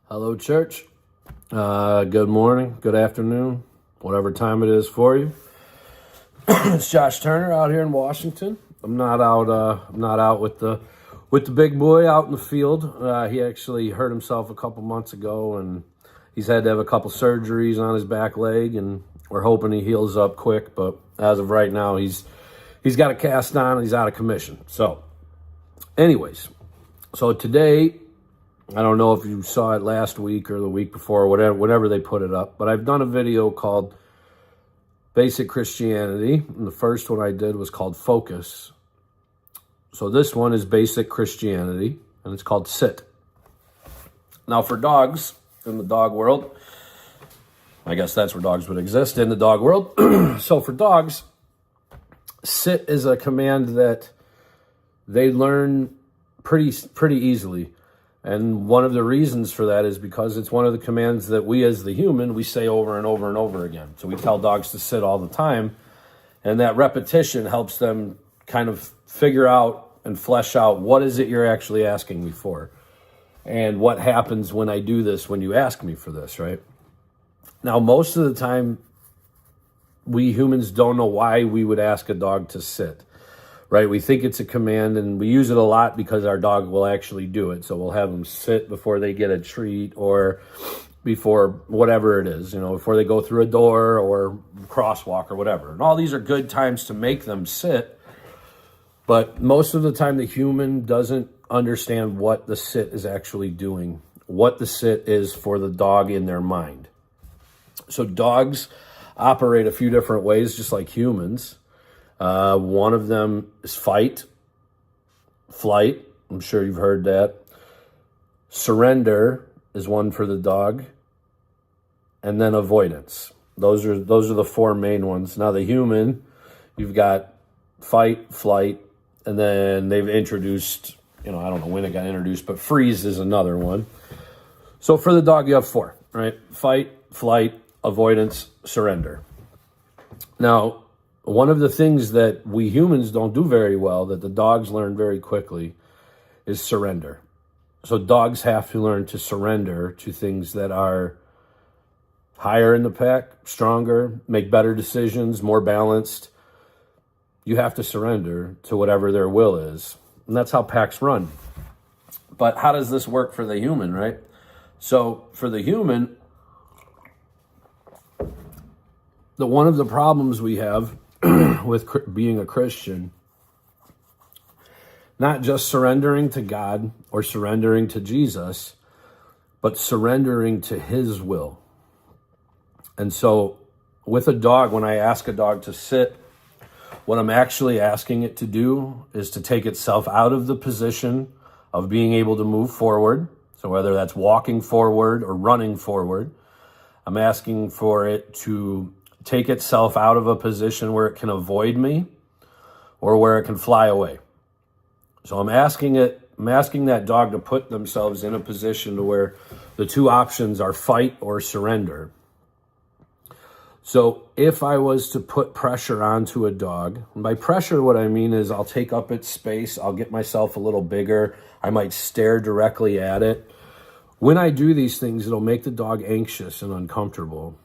Hello, church. Good morning, good afternoon, whatever time it is for you. It's Josh Turner out here in Washington. I'm not out with the big boy out in the field. He actually hurt himself a couple months ago, and he's had to have a couple surgeries on his back leg, and we're hoping he heals up quick. But as of right now, he's got a cast on, and he's out of commission. So, anyways, today, I don't know if you saw it last week or the week before, whenever they put it up, but I've done a video called Basic Christianity, and the first one I did was called Focus. So this one is Basic Christianity, and it's called Sit. Now for dogs, in the dog world, I guess that's where dogs would exist, in the dog world. So for dogs, sit is a command that they learn pretty easily. And one of the reasons for that is because it's one of the commands that we as the human, we say over and over and over again. So we tell dogs to sit all the time. And that repetition helps them kind of figure out and flesh out what is it you're actually asking me for. And what happens when I do this, when you ask me for this, right? Now, most of the time, we humans don't know why we would ask a dog to sit. Right, we think it's a command, and we use it a lot because our dog will actually do it. So we'll have them sit before they get a treat, or before whatever it is, before they go through a door or crosswalk or whatever. And all these are good times to make them sit. But most of the time, the human doesn't understand what the sit is actually doing, what the sit is for the dog in their mind. So dogs operate a few different ways, just like humans. One of them is fight, flight. I'm sure you've heard that. Surrender is one for the dog. And then avoidance. Those are the four main ones. Now the human, you've got fight, flight, and then they've introduced, I don't know when it got introduced, but freeze is another one. So for the dog, you have four, right? Fight, flight, avoidance, surrender. Now, one of the things that we humans don't do very well, that the dogs learn very quickly, is surrender. So dogs have to learn to surrender to things that are higher in the pack, stronger, make better decisions, more balanced. You have to surrender to whatever their will is. And that's how packs run. But how does this work for the human, right? So for the human, one of the problems we have with being a Christian, not just surrendering to God or surrendering to Jesus, but surrendering to His will. And so with a dog, when I ask a dog to sit, what I'm actually asking it to do is to take itself out of the position of being able to move forward. So whether that's walking forward or running forward, I'm asking for it to take itself out of a position where it can avoid me or where it can fly away. So I'm asking that dog to put themselves in a position to where the two options are fight or surrender. So if I was to put pressure onto a dog, and by pressure what I mean is I'll take up its space, I'll get myself a little bigger, I might stare directly at it. When I do these things, it'll make the dog anxious and uncomfortable.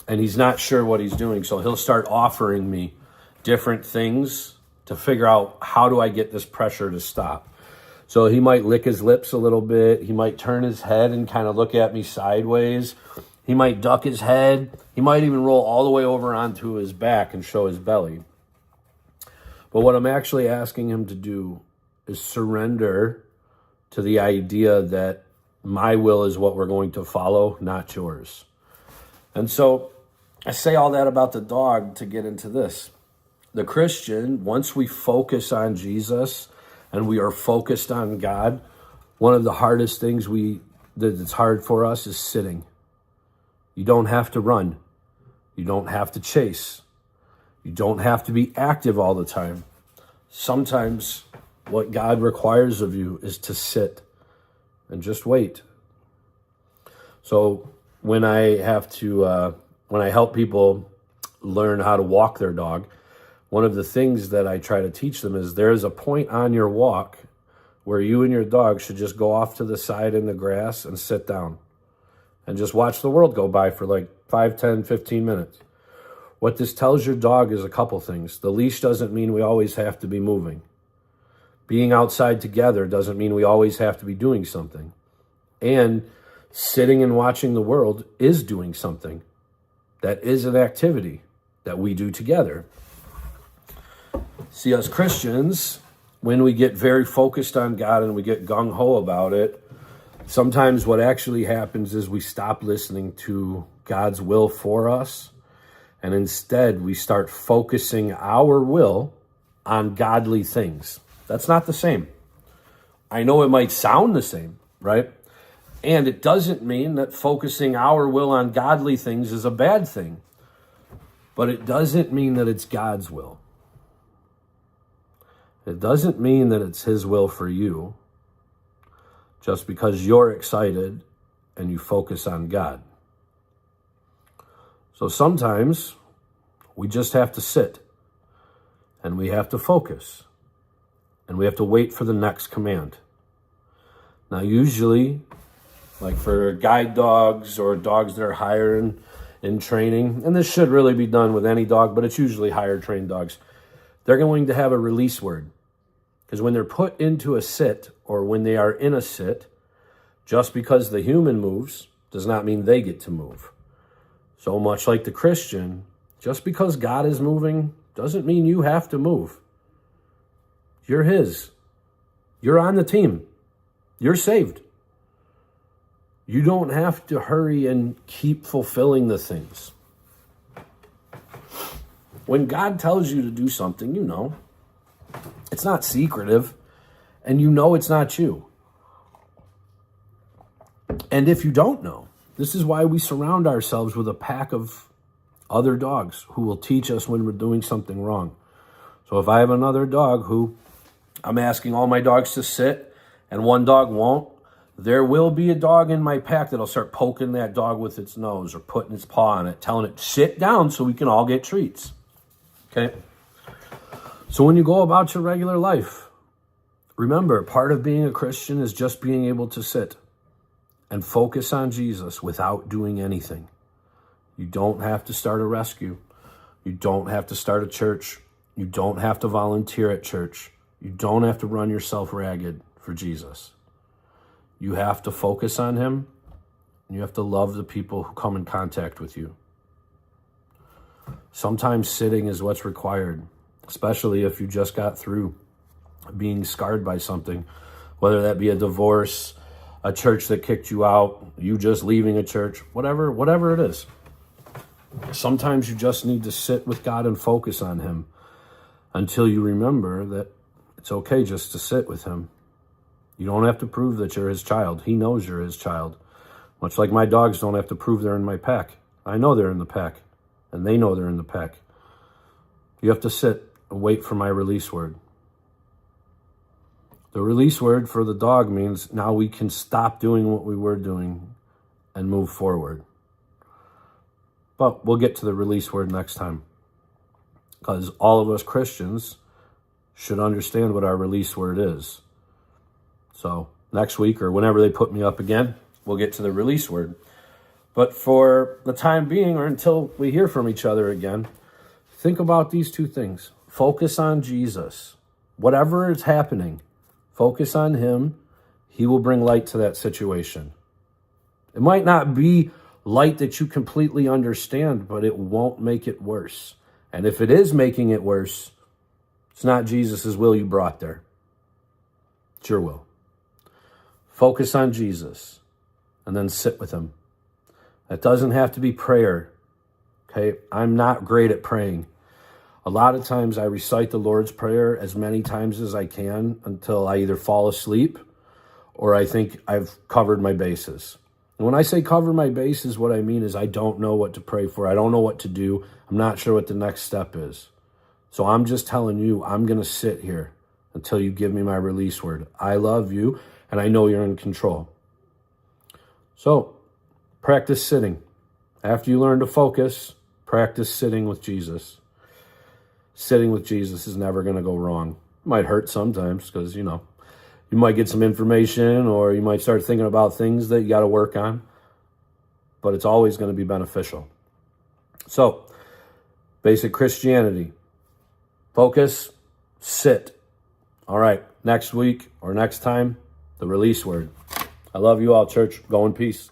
And he's not sure what he's doing. So he'll start offering me different things to figure out, how do I get this pressure to stop? So he might lick his lips a little bit. He might turn his head and kind of look at me sideways. He might duck his head. He might even roll all the way over onto his back and show his belly. But what I'm actually asking him to do is surrender to the idea that my will is what we're going to follow, not yours. And so I say all that about the dog to get into this. The Christian, once we focus on Jesus and we are focused on God, one of the hardest things that's hard for us is sitting. You don't have to run. You don't have to chase. You don't have to be active all the time. Sometimes what God requires of you is to sit and just wait. So when I help people learn how to walk their dog, one of the things that I try to teach them is there's a point on your walk where you and your dog should just go off to the side in the grass and sit down. and just watch the world go by for like 5, 10, 15 minutes. What this tells your dog is a couple things. The leash doesn't mean we always have to be moving. Being outside together doesn't mean we always have to be doing something. And sitting and watching the world is doing something. That is an activity that we do together. See, as Christians, when we get very focused on God and we get gung-ho about it, sometimes what actually happens is we stop listening to God's will for us, and instead we start focusing our will on godly things. That's not the same. I know it might sound the same, right? And it doesn't mean that focusing our will on godly things is a bad thing. But it doesn't mean that it's God's will. It doesn't mean that it's His will for you just because you're excited and you focus on God. So sometimes we just have to sit and we have to focus and we have to wait for the next command. Now, usually, like for guide dogs or dogs that are hired in training, and this should really be done with any dog, but it's usually higher trained dogs, they're going to have a release word. Because when they're put into a sit or when they are in a sit, just because the human moves does not mean they get to move. So much like the Christian, just because God is moving doesn't mean you have to move. You're His. You're on the team. You're saved. You don't have to hurry and keep fulfilling the things. When God tells you to do something, you know. It's not secretive, and you know it's not you. And if you don't know, this is why we surround ourselves with a pack of other dogs who will teach us when we're doing something wrong. So if I have another dog who I'm asking all my dogs to sit and one dog won't, there will be a dog in my pack that'll start poking that dog with its nose or putting its paw on it, telling it, sit down so we can all get treats. Okay? So when you go about your regular life, remember, part of being a Christian is just being able to sit and focus on Jesus without doing anything. You don't have to start a rescue. You don't have to start a church. You don't have to volunteer at church. You don't have to run yourself ragged for Jesus. You have to focus on Him, and you have to love the people who come in contact with you. Sometimes sitting is what's required, especially if you just got through being scarred by something, whether that be a divorce, a church that kicked you out, you just leaving a church, whatever it is. Sometimes you just need to sit with God and focus on Him until you remember that it's okay just to sit with Him. You don't have to prove that you're His child. He knows you're His child. Much like my dogs don't have to prove they're in my pack. I know they're in the pack, and they know they're in the pack. You have to sit and wait for my release word. The release word for the dog means now we can stop doing what we were doing and move forward. But we'll get to the release word next time, because all of us Christians should understand what our release word is. So next week or whenever they put me up again, we'll get to the release word. But for the time being, or until we hear from each other again, think about these two things. Focus on Jesus. Whatever is happening, focus on Him. He will bring light to that situation. It might not be light that you completely understand, but it won't make it worse. And if it is making it worse, it's not Jesus' will you brought there. It's your will. Focus on Jesus and then sit with Him. That doesn't have to be prayer. Okay? I'm not great at praying. A lot of times I recite the Lord's Prayer as many times as I can until I either fall asleep or I think I've covered my bases. And when I say cover my bases, what I mean is I don't know what to pray for. I don't know what to do. I'm not sure what the next step is. So I'm just telling you, I'm going to sit here until you give me my release word. I love you, and I know you're in control. So practice sitting. After you learn to focus, practice sitting with Jesus. Sitting with Jesus is never going to go wrong. It might hurt sometimes because, you might get some information or you might start thinking about things that you got to work on. but it's always going to be beneficial. So, basic Christianity. Focus, sit. All right, next week or next time, the release word. I love you all, church. Go in peace.